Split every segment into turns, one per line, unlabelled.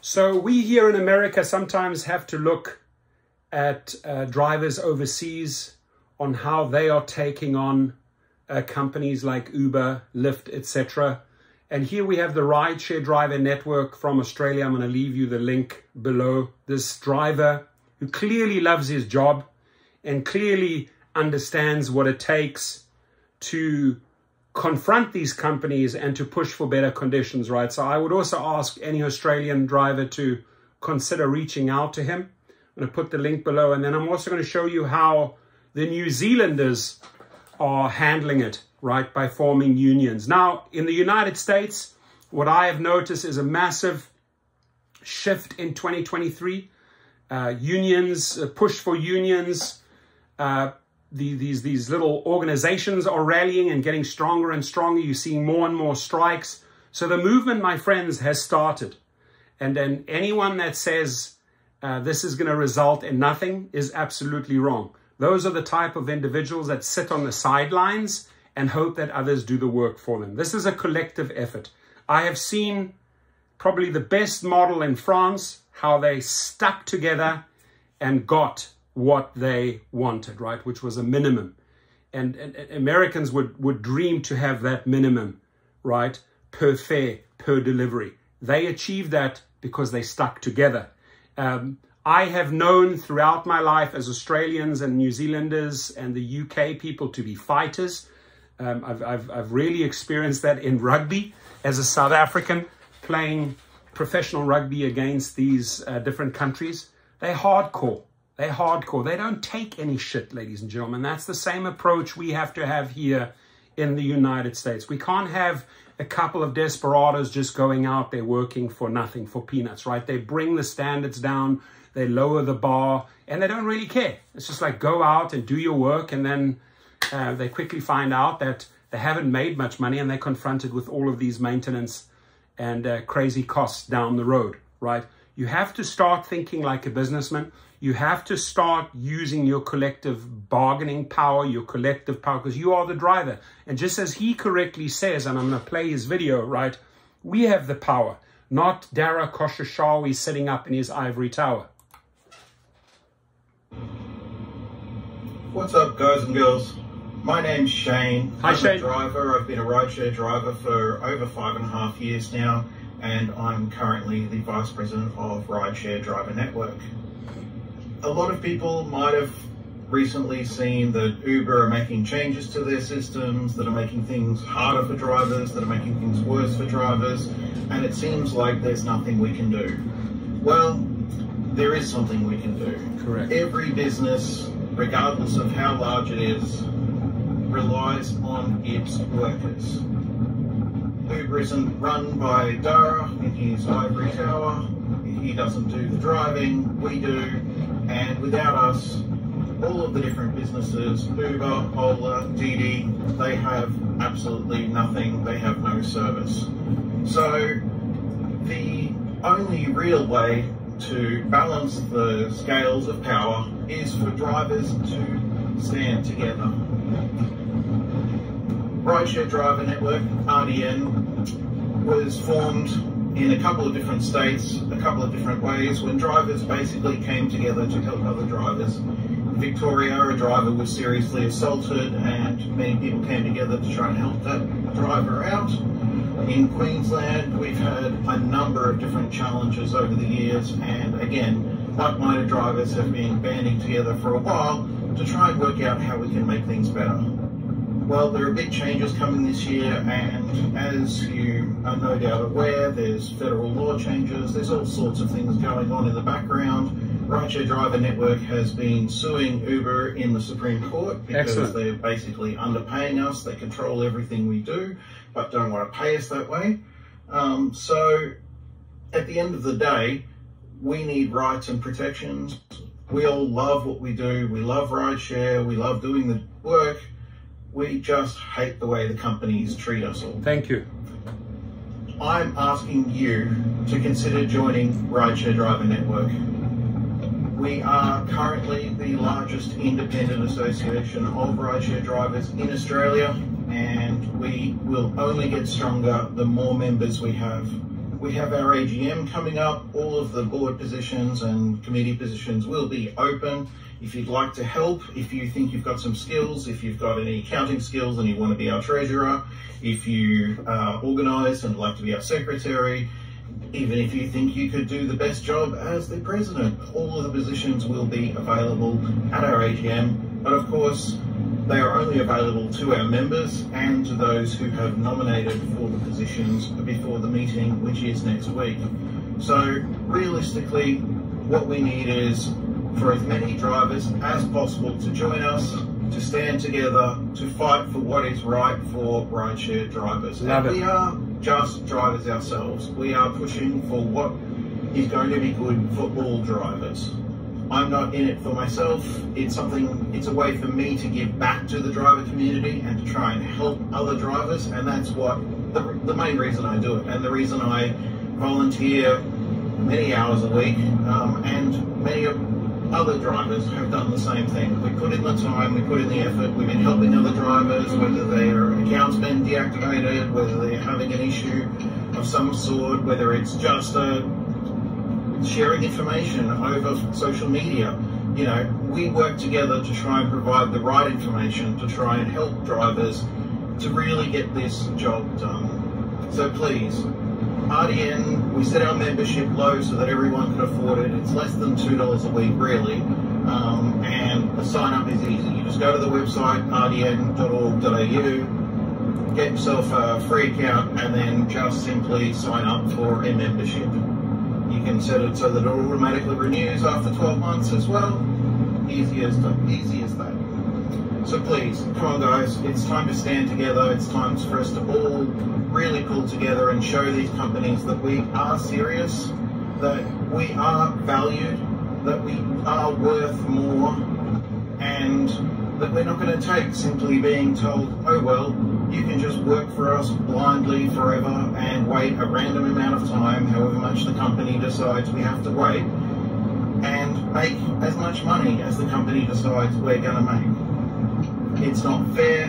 So we here in America sometimes have to look at drivers overseas on how they are taking on companies like Uber, Lyft, etc. And here we have the Rideshare driver network from Australia. I'm going to leave you the link below. This driver who clearly loves his job and clearly understands what it takes to confront these companies and to push for better conditions, right? So I would also ask any Australian driver to consider reaching out to him. I'm going to put the link below, and then I'm also going to show you how the New Zealanders are handling it, right, by forming unions. Now, in the United States, what I have noticed is a massive shift in 2023. Unions, push for unions, these little organizations are rallying and getting stronger and stronger. You're seeing more and more strikes. So the movement, my friends, has started. And then anyone that says this is going to result in nothing is absolutely wrong. Those are the type of individuals that sit on the sidelines and hope that others do the work for them. This is a collective effort. I have seen probably the best model in France, how they stuck together and got what they wanted, right? Which was a minimum. And Americans would dream to have that minimum, right? Per fare, per delivery. They achieved that because they stuck together. I have known throughout my life as Australians and New Zealanders and the UK people to be fighters. I've really experienced that in rugby as a South African playing professional rugby against these different countries. They're hardcore. They're hardcore. They don't take any shit, ladies and gentlemen. That's the same approach we have to have here in the United States. We can't have a couple of desperados just going out there working for nothing, for peanuts, right? They bring the standards down, they lower the bar, and they don't really care. It's just like go out and do your work, and then they quickly find out that they haven't made much money, and they're confronted with all of these maintenance and crazy costs down the road, right? You have to start thinking like a businessman. You have to start using your collective bargaining power, your collective power, because you are the driver. And just as he correctly says, and I'm going to play his video, right? We have the power, not Dara Khosrowshahi sitting up in his ivory tower.
What's up, guys and girls? My name's Shane.
Hi, Shane.
I'm a driver. I've been a rideshare driver for over 5.5 years now, and I'm currently the Vice President of Rideshare Driver Network. A lot of people might have recently seen that Uber are making changes to their systems that are making things harder for drivers, that are making things worse for drivers, and it seems like there's nothing we can do. Well, there is something we can do.
Correct.
Every business, regardless of how large it is, relies on its workers. Uber isn't run by Dara in his ivory tower. He doesn't do the driving, we do. And without us, all of the different businesses, Uber, Ola, Didi, they have absolutely nothing. They have no service. So the only real way to balance the scales of power is for drivers to stand together. Rideshare Driver Network, RDN, was formed in a couple of different states, a couple of different ways, when drivers basically came together to help other drivers. In Victoria, a driver was seriously assaulted and many people came together to try and help that driver out. In Queensland, we've had a number of different challenges over the years, and again, like-minded drivers have been banding together for a while to try and work out how we can make things better. Well, there are big changes coming this year, and as you are no doubt aware, there's federal law changes, there's all sorts of things going on in the background. Rideshare Driver Network has been suing Uber in the Supreme Court because they're basically underpaying us, they control everything we do, but don't want to pay us that way. So at the end of the day, we need rights and protections. We all love what we do, we love rideshare, we love doing the work. We just hate the way the companies treat us all.
Thank you.
I'm asking you to consider joining Rideshare Driver Network. We are currently the largest independent association of rideshare drivers in Australia, and we will only get stronger the more members we have. we have our AGM coming up. All of the board positions and committee positions will be open. If you'd like to help, if you think you've got some skills, if you've got any accounting skills and you want to be our treasurer, if you are organised and like to be our secretary, even if you think you could do the best job as the president, all of the positions will be available at our AGM. But of course, they are only available to our members and to those who have nominated for the positions before the meeting, which is next week. So realistically, what we need is for as many drivers as possible to join us, to stand together, to fight for what is right for rideshare drivers. And we are just drivers ourselves. We are pushing for what is going to be good for all drivers. I'm not in it for myself. It's a way for me to give back to the driver community and to try and help other drivers, and that's what the main reason I do it, and the reason I volunteer many hours a week, and many other drivers have done the same thing. We put in the time, we put in the effort, we've been helping other drivers, whether their account's been deactivated, whether they're having an issue of some sort, whether it's just sharing information over social media. You know, we work together to try and provide the right information, to try and help drivers to really get this job done. So please, RDN, we set our membership low so that everyone can afford it. It's less than $2 a week, really. And the sign up is easy. You just go to the website, rdn.org.au, get yourself a free account, and then just simply sign up for a membership. You can set it so that it automatically renews after 12 months as well. Easy as that. So please, come on guys, it's time to stand together. It's time for us to all really pull together and show these companies that we are serious, that we are valued, that we are worth more, and that we're not going to take simply being told, oh well, you can just work for us blindly forever and wait a random amount of time, however much the company decides we have to wait, and make as much money as the company decides we're going to make. It's not fair.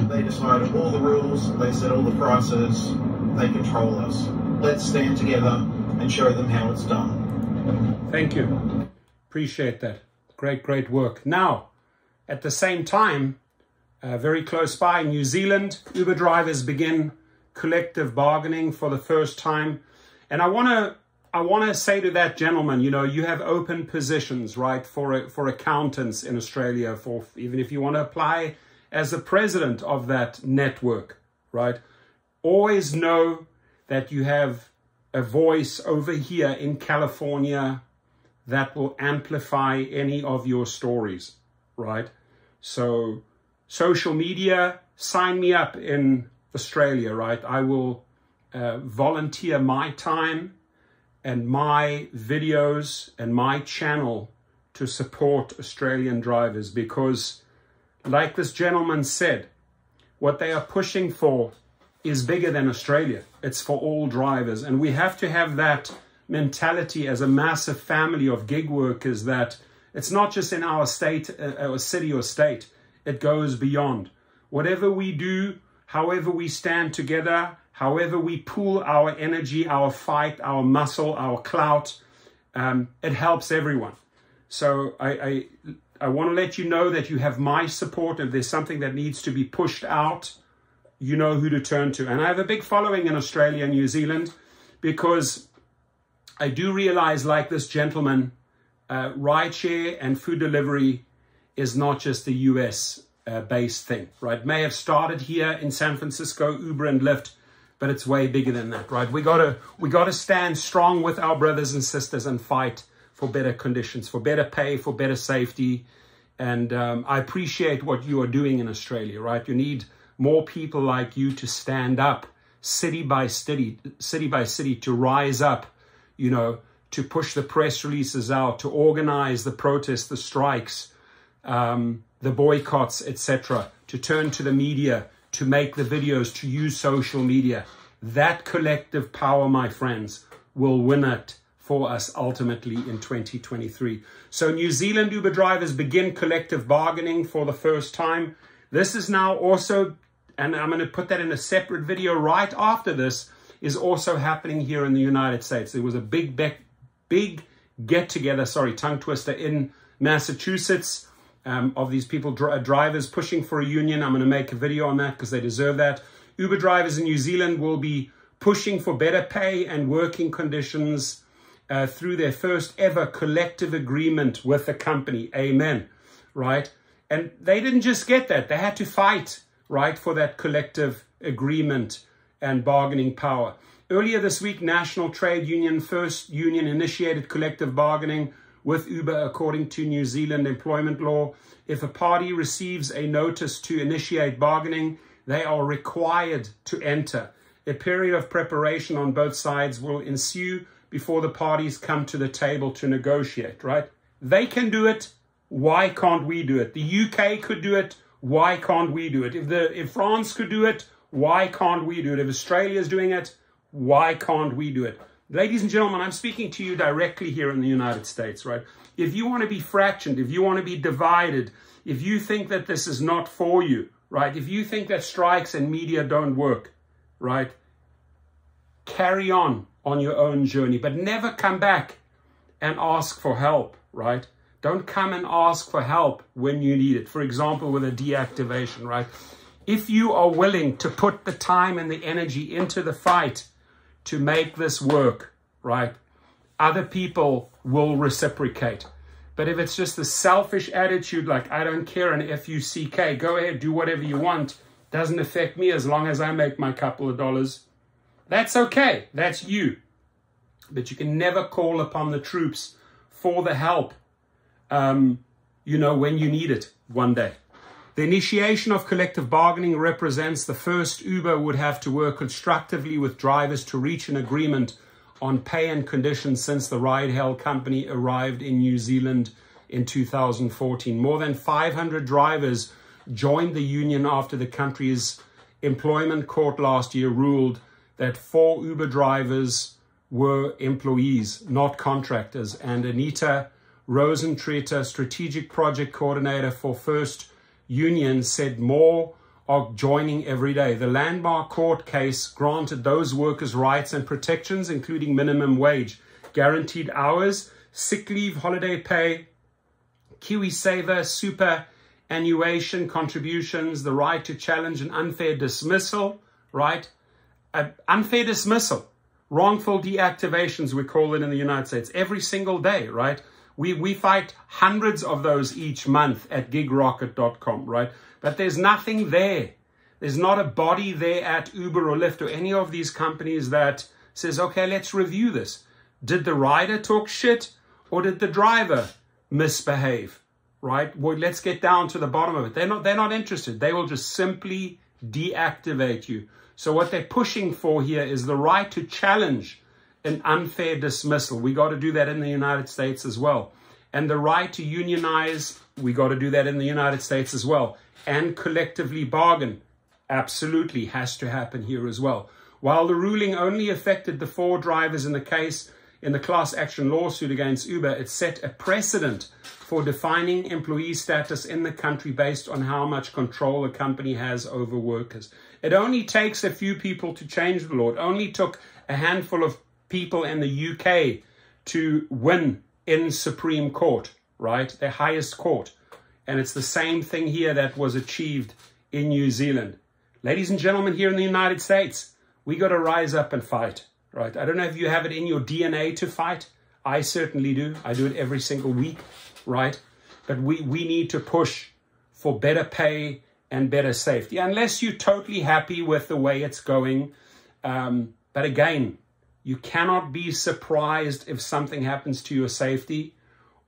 They decide all the rules, they set all the prices, they control us. Let's stand together and show them how it's done.
Thank you. Appreciate that. Great work. Now, at the same time, very close by, New Zealand, Uber drivers begin collective bargaining for the first time. And I want to say to that gentleman, you know, you have open positions, right, for accountants in Australia, for even if you want to apply as the president of that network, right? Always know that you have a voice over here in California that will amplify any of your stories, right? So social media, sign me up in Australia, right? I will volunteer my time and my videos and my channel to support Australian drivers, because like this gentleman said, what they are pushing for is bigger than Australia. It's for all drivers. And we have to have that mentality as a massive family of gig workers, that it's not just in our state or city or state. It goes beyond. Whatever we do, however we stand together, however we pool our energy, our fight, our muscle, our clout, it helps everyone. So I want to let you know that you have my support. If there's something that needs to be pushed out, you know who to turn to. And I have a big following in Australia and New Zealand, because I do realize, like this gentleman, rideshare and food delivery is not just a US based thing, right? May have started here in San Francisco, Uber and Lyft, but it's way bigger than that, right? We gotta stand strong with our brothers and sisters and fight for better conditions, for better pay, for better safety. And I appreciate what you are doing in Australia, right? You need more people like you to stand up, city by city, to rise up, you know, to push the press releases out, to organize the protests, the strikes, the boycotts, etc., to turn to the media, to make the videos, to use social media. That collective power, my friends, will win it for us ultimately in 2023. So New Zealand Uber drivers begin collective bargaining for the first time. This is now also, and I'm going to put that in a separate video right after this, is also happening here in the United States. There was a big get-together, sorry, tongue twister, in Massachusetts of these people, drivers pushing for a union. I'm going to make a video on that because they deserve that. Uber drivers in New Zealand will be pushing for better pay and working conditions through their first ever collective agreement with the company. Amen. Right? And they didn't just get that. They had to fight, right, for that collective agreement and bargaining power. Earlier this week, National Trade Union, First Union, initiated collective bargaining with Uber according to New Zealand employment law. If a party receives a notice to initiate bargaining, they are required to enter. A period of preparation on both sides will ensue before the parties come to the table to negotiate, right? They can do it. Why can't we do it? The UK could do it. Why can't we do it? If France could do it, why can't we do it? If Australia is doing it, why can't we do it? Ladies and gentlemen, I'm speaking to you directly here in the United States, right? If you want to be fractured, if you want to be divided, if you think that this is not for you, right? If you think that strikes and media don't work, right? Carry on your own journey, but never come back and ask for help, right? Don't come and ask for help when you need it. For example, with a deactivation, right? If you are willing to put the time and the energy into the fight to make this work, right, other people will reciprocate. But if it's just a selfish attitude, like, I don't care, and F-U-C-K, go ahead, do whatever you want, doesn't affect me as long as I make my couple of dollars, that's okay. That's you. But you can never call upon the troops for the help, you know, when you need it one day. The initiation of collective bargaining represents the first Uber would have to work constructively with drivers to reach an agreement on pay and conditions since the ride-hail company arrived in New Zealand in 2014. More than 500 drivers joined the union after the country's employment court last year ruled that 4 Uber drivers were employees, not contractors. And Anita Rosentreter, strategic project coordinator for First Union, said more are joining every day. The landmark court case granted those workers rights and protections, including minimum wage, guaranteed hours, sick leave, holiday pay, KiwiSaver, superannuation contributions, the right to challenge an unfair dismissal, right? Unfair dismissal, wrongful deactivations, we call it in the United States, every single day, right? We fight hundreds of those each month at gigrocket.com, right? But there's nothing there. There's not a body there at Uber or Lyft or any of these companies that says, okay, let's review this. Did the rider talk shit or did the driver misbehave, right? Well, let's get down to the bottom of it. They're not interested. They will just simply deactivate you. So what they're pushing for here is the right to challenge an unfair dismissal. We got to do that in the United States as well. And the right to unionize, we got to do that in the United States as well. And collectively bargain, absolutely has to happen here as well. While the ruling only affected the 4 drivers in the case in the class action lawsuit against Uber, it set a precedent for defining employee status in the country based on how much control a company has over workers. It only takes a few people to change the law. It only took a handful of people in the UK to win in Supreme Court, right? Their highest court. And it's the same thing here that was achieved in New Zealand. Ladies and gentlemen, here in the United States, we got to rise up and fight, right? I don't know if you have it in your DNA to fight. I certainly do. I do it every single week, right? But we need to push for better pay and better safety, unless you're totally happy with the way it's going. But again, you cannot be surprised if something happens to your safety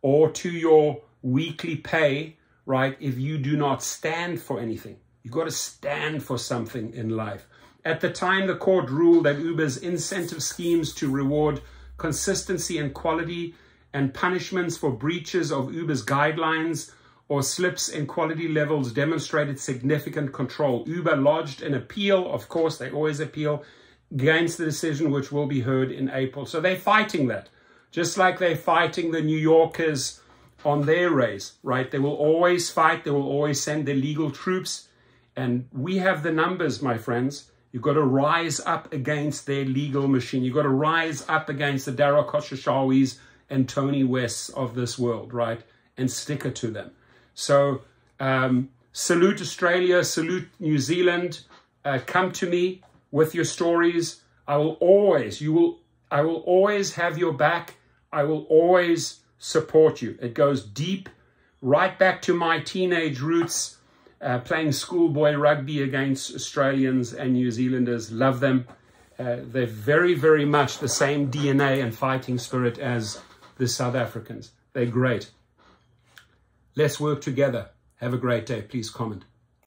or to your weekly pay, right? If you do not stand for anything. You've got to stand for something in life. At the time, the court ruled that Uber's incentive schemes to reward consistency and quality and punishments for breaches of Uber's guidelines or slips in quality levels demonstrated significant control. Uber lodged an appeal, of course, they always appeal, against the decision, which will be heard in April. So they're fighting that, just like they're fighting the New Yorkers on their race, right? They will always fight. They will always send their legal troops. And we have the numbers, my friends. You've got to rise up against their legal machine. You've got to rise up against the Darryl Khosrowshawis and Tony Wests of this world, right? And stick it to them. So salute Australia, salute New Zealand. Come to me with your stories. I will always have your back. I will always support you. It goes deep, right back to my teenage roots, playing schoolboy rugby against Australians and New Zealanders. Love them. They're very, very much the same DNA and fighting spirit as the South Africans. They're great. Let's work together. Have a great day. Please comment.